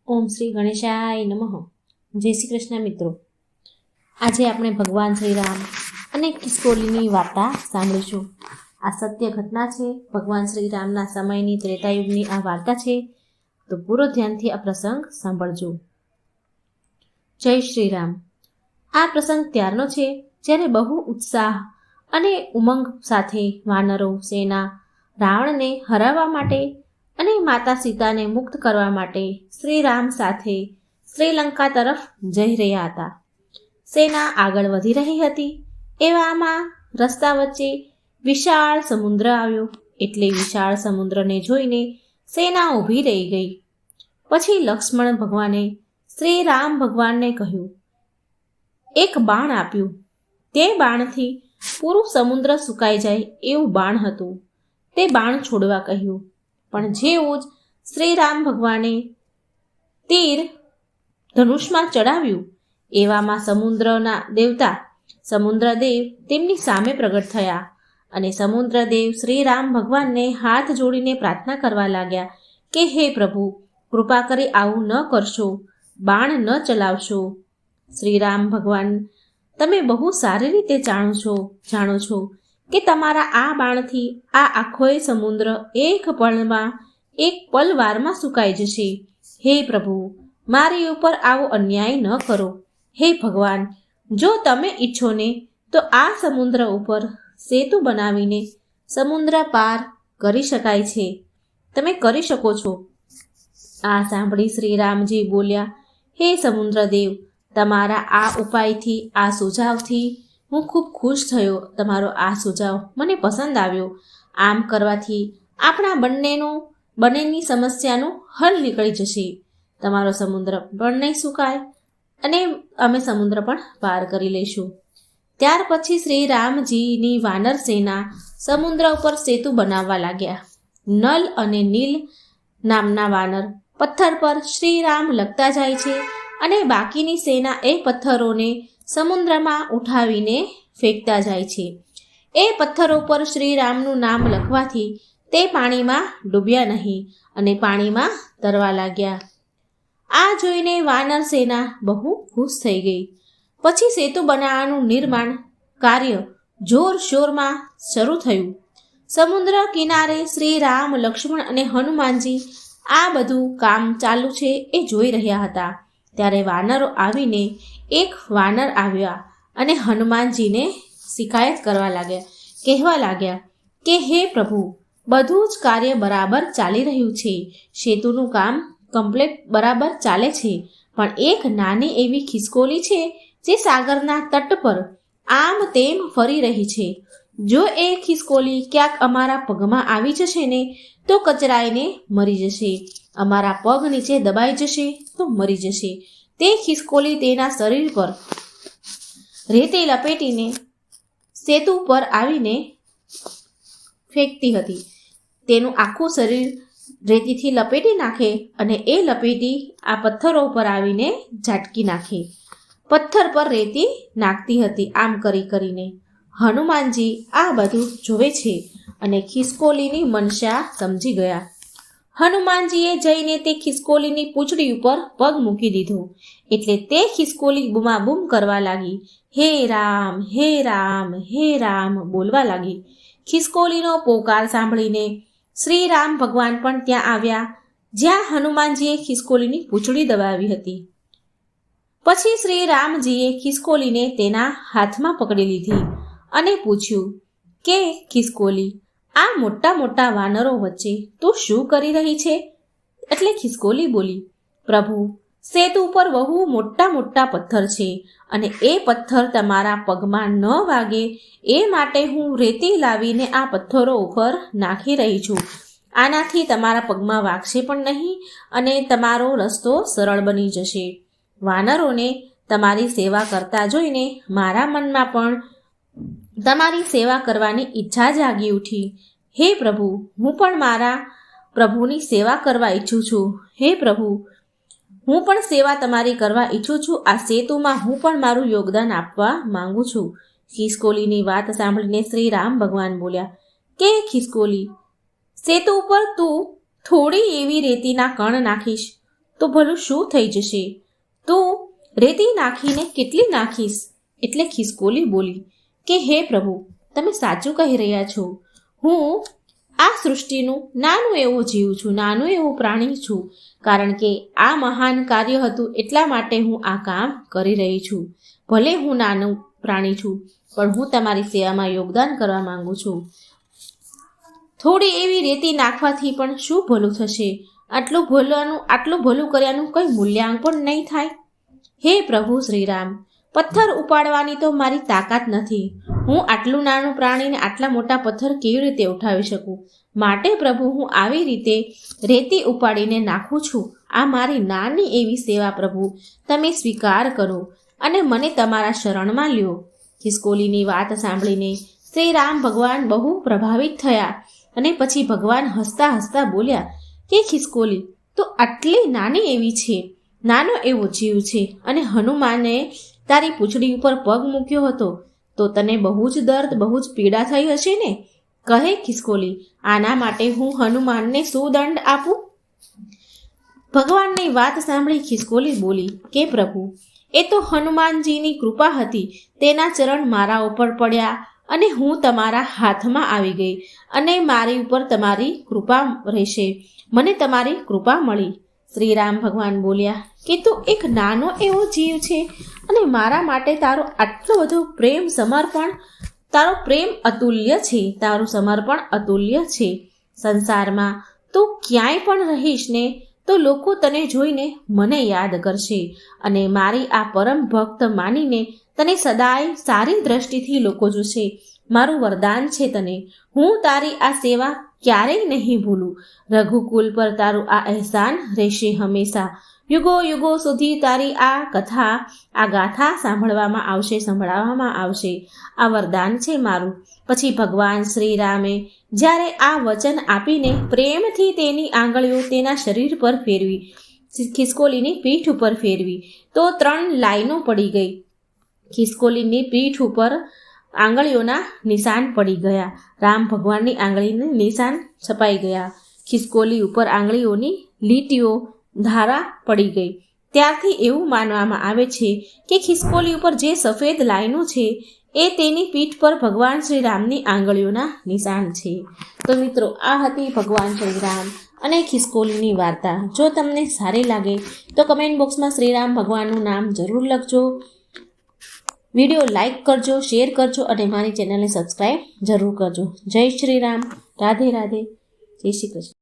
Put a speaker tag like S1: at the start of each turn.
S1: ઓમ શ્રી ગણેશાય નમઃ. જય શ્રી કૃષ્ણ મિત્રો. આજે આપણે ભગવાન શ્રી રામ અને ખિસકોલીની વાર્તા સાંભળીશું. આ સત્ય ઘટના છે. ભગવાન શ્રી રામના સમયની ત્રેતાયુગની આ વાર્તા છે. તો પૂરો ધ્યાનથી આ પ્રસંગ સાંભળજો. જય શ્રી રામ. આ પ્રસંગ ત્યારનો છે જ્યારે બહુ ઉત્સાહ અને ઉમંગ સાથે વાનરો સેના રાવણને હરાવવા માટે અને માતા સીતાને મુક્ત કરવા માટે શ્રી રામ સાથે શ્રીલંકા તરફ જઈ રહ્યા હતા. સેના આગળ વધી રહી હતી. એવામાં રસ્તા વચ્ચે વિશાળ સમુદ્ર આવ્યો. એટલે વિશાળ સમુદ્રને જોઈને સેના ઊભી રહી ગઈ. પછી લક્ષ્મણ ભગવાને શ્રી રામ ભગવાનને કહ્યું, એક બાણ આપ્યું. તે બાણથી પૂરું સમુદ્ર સુકાઈ જાય એવું બાણ હતું. તે બાણ છોડવા કહ્યું. પણ જેવું જ શ્રી રામ ભગવાને તીર ધનુષમાં ચડાવ્યું, એવામાં સમુદ્રના દેવતા સમુદ્રદેવ તેમની સામે પ્રગટ થયા અને સમુદ્રદેવ શ્રી રામ ભગવાનને હાથ જોડીને પ્રાર્થના કરવા લાગ્યા કે હે પ્રભુ, કૃપા કરી આવું ન કરશો, બાણ ન ચલાવશો. શ્રી રામ ભગવાન, તમે બહુ સારી રીતે જાણો છો કે તમારા આ બાણથી આ આખોય સમુદ્ર એક પલવારમાં સુકાઈ જશે. હે પ્રભુ, મારી ઉપર આવો અન્યાય ન કરો. હે ભગવાન, જો તમે ઈચ્છો ને તો આ સમુદ્ર ઉપર સેતુ બનાવીને સમુદ્ર પાર કરી શકાય છે. તમે કરી શકો છો. આ સાંભળી શ્રી રામજી બોલ્યા, હે સમુદ્રદેવ, તમારા આ ઉપાયથી, આ સુઝાવથી હું ખૂબ ખુશ થયો. તમારો આ સુઝાવ મને પસંદ આવ્યો. આમ કરવાથી આપણા બંનેની સમસ્યાનું હલ નીકળી જશે. તમારો સમુદ્ર પણ નહીં સુકાય અને અમે સમુદ્ર પણ પાર કરી લઈશું. ત્યાર પછી શ્રી રામજીની વાનર સેના સમુદ્ર ઉપર સેતુ બનાવવા લાગ્યા. નલ અને નીલ નામના વાનર પથ્થર પર શ્રી રામ લખતા જાય છે અને બાકીની સેના એ પથ્થરોને સમુદ્રમાં ઉઠાવીને ફેંકતા જાય છે. એ પથ્થરો પર શ્રી રામનું નામ લખવાથી તે પાણીમાં ડૂબ્યા નહીં અને પાણીમાં તરવા લાગ્યા. આ જોઈને વાનર સેના બહુ ખુશ થઈ ગઈ. પછી સેતુ બનાવવાનું નિર્માણ કાર્ય જોરશોરમાં શરૂ થયું. સમુદ્ર કિનારે શ્રી રામ, લક્ષ્મણ અને હનુમાનજી આ બધું કામ ચાલુ છે એ જોઈ રહ્યા હતા. ત્યારે વાનરો આવીને એક વાનર આવ્યા અને હનુમાનજીને શિકાયત કરવા લાગ્યા, કહેવા લાગ્યા કે હે પ્રભુ, બધું જ કાર્ય બરાબર ચાલી રહ્યું છે, સેતુનું કામ કમ્પ્લીટ બરાબર ચાલે છે, પણ એક નાની એવી ખિસકોલી છે જે સાગરના તટ પર આમ તેમ ફરી રહી છે. જો એ ખિસકોલી ક્યાંક અમારા પગમાં આવી જશે ને તો કચરાઈને મરી જશે. અમારા પગ નીચે દબાઈ જશે તો મરી જશે. તે ખિસકોલી તેના શરીર પર રેતી લપેટીને સેતુ પર આવીને ફેંકતી હતી. તેનું આખું શરીર રેતીથી લપેટી નાખે અને એ લપેટી આ પથ્થરો પર આવીને ઝાટકી નાખે. પથ્થર પર રેતી નાખતી હતી. આમ કરીને હનુમાનજી આ બધું જોવે છે અને ખિસકોલીની મનસા સમજી ગયા. હનુમાનજીએ જઈને તે ખિસકોલીની પૂંછડી ઉપર પગ મૂકી દીધો. એટલે તે ખિસકોલી બૂમાબૂમ કરવા લાગી. હે રામ, હે રામ, હે રામ બોલવા લાગી. ખિસકોલીનો પોકાર સાંભળીને શ્રી રામ ભગવાન પણ ત્યાં આવ્યા જ્યાં હનુમાનજીએ ખિસકોલીની પૂંછડી દબાવી હતી. પછી શ્રી રામજીએ ખિસકોલીને તેના હાથમાં પકડી લીધી અને પૂછ્યું કે ખિસકોલી, આ મોટા મોટા વાનરો વચ્ચે તું શું કરી રહી છે? એટલે ખિસકોલી બોલી, પ્રભુ, સેતુ ઉપર બહુ મોટા મોટા પથ્થર છે અને એ પથ્થર તમારા પગમાં ન વાગે એ માટે હું રેતી લાવીને આ પથ્થરો ઉપર નાખી રહી છું. આનાથી તમારા પગમાં વાગશે પણ નહીં અને તમારો રસ્તો સરળ બની જશે. વાનરોને તમારી સેવા કરતા જોઈને મારા મનમાં પણ તમારી સેવા કરવાની ઈચ્છા જાગી ઉઠી. હે પ્રભુ, હું પણ મારા પ્રભુની સેવા કરવા ઈચ્છું છું. હે પ્રભુ, હું પણ સેવા તમારી કરવા ઈચ્છું છું. આ સેતુમાં હું પણ મારું યોગદાન આપવા માંગુ છું. ખિસકોલીની વાત સાંભળીને શ્રી રામ ભગવાન બોલ્યા કે ખિસકોલી, સેતુ ઉપર તું થોડી એવી રેતીના કણ નાખીશ તો ભલું શું થઈ જશે? તું રેતી નાખીને કેટલી નાખીશ? એટલે ખિસકોલી બોલી કે હે પ્રભુ, તમે સાચું કહી રહ્યા છો. હું આ સૃષ્ટિનું નાનું એવું જીવ છું, નાનું એવું પ્રાણી છું, કારણ કે આ મહાન કાર્ય હતું એટલા માટે હું આ કામ કરી રહી છું. ભલે હું નાનું પ્રાણી છું, પણ હું તમારી સેવામાં યોગદાન કરવા માંગુ છું. થોડી એવી રેતી નાખવાથી પણ શું ભલું થશે? આટલું ભલું કર્યાનું કંઈ મૂલ્યાંકન નહીં થાય. હે પ્રભુ શ્રીરામ, પથ્થર ઉપાડવાની તો મારી તાકાત નથી. હું આટલું નાનું પ્રાણીને આટલા મોટા પથ્થર કેવી રીતે ઉઠાવી શકું? માટે પ્રભુ, હું આવી રીતે રેતી ઉપાડીને નાખું છું. આ મારી નાની એવી સેવા પ્રભુ તમે સ્વીકાર કરો અને મને તમારા શરણમાં લ્યો. ખિસકોલીની વાત સાંભળીને શ્રી રામ ભગવાન બહુ પ્રભાવિત થયા અને પછી ભગવાન હસતા હસતા બોલ્યા કે ખિસકોલી, તો આટલી નાની એવી છે, નાનો એવો જીવ છે, અને હનુમાને તારી પૂંછડી ઉપર પગ મૂક્યો હતો તો તને બહુ જ દર્દ, બહુ જ પીડા થઈ હશે ને? કહે ખિસકોલી, આના માટે હું હનુમાનને શું દંડ આપું? ભગવાનની વાત સાંભળી ખિસકોલી બોલી કે પ્રભુ, એ તો હનુમાનજીની કૃપા હતી. તેના ચરણ મારા ઉપર પડ્યા અને હું તમારા હાથમાં આવી ગઈ અને મારી ઉપર તમારી કૃપા રહેશે. મને તમારી કૃપા મળી. શ્રી રામ ભગવાન બોલ્યા કે તું એક નાનો એવો જીવ છે અને મારા માટે તારો આટલો બધો સમર્પણ, તારો પ્રેમ અતુલ્ય છે, તારું સમર્પણ અતુલ્ય છે. સંસારમાં તું ક્યાંય પણ રહીશ ને તો લોકો તને જોઈને મને યાદ કરશે અને મારી આ પરમ ભક્ત માનીને તને સદાય સારી દ્રષ્ટિથી લોકો જોશે. મારું વરદાન છે તને, હું તારી આ સેવા ક્યારેય નહીં ભૂલું. રઘુકુલ પર તારું આ અહેસાન રહેશે હંમેશા. યુગો યુગો સુધી તારી આ કથા, આ ગાથા સંભળાવવામાં આવશે. આ વરદાન છે મારું. પછી ભગવાન શ્રી રામે જ્યારે આ વચન આપીને પ્રેમથી તેની આંગળીઓ તેના શરીર પર ફેરવી, ખિસકોલીની પીઠ ઉપર ફેરવી, તો 3 લાઈનો પડી ગઈ. ખિસકોલીની પીઠ ઉપર આંગળીઓના નિશાન પડી ગયા. રામ ભગવાનની આંગળીના નિશાન છપાઈ ગયા. ખિસકોલી ઉપર આંગળીઓની લીટીઓ, ધારા પડી ગઈ. ત્યારથી એવું માનવામાં આવે છે કે ખિસકોલી ઉપર જે સફેદ લાઈનો છે એ તેની પીઠ પર ભગવાન શ્રી રામની આંગળીઓના નિશાન છે. તો મિત્રો, આ હતી ભગવાન શ્રી રામ અને ખિસકોલીની વાર્તા. જો તમને સારી લાગે તો કમેન્ટ બોક્સમાં શ્રીરામ ભગવાનનું નામ જરૂર લખજો. વિડીયો લાઈક કરજો, શેર કરજો અને મારી ચેનલને સબસ્ક્રાઈબ જરૂર કરજો. જય શ્રી રામ. રાધે રાધે. જય શ્રી કૃષ્ણ.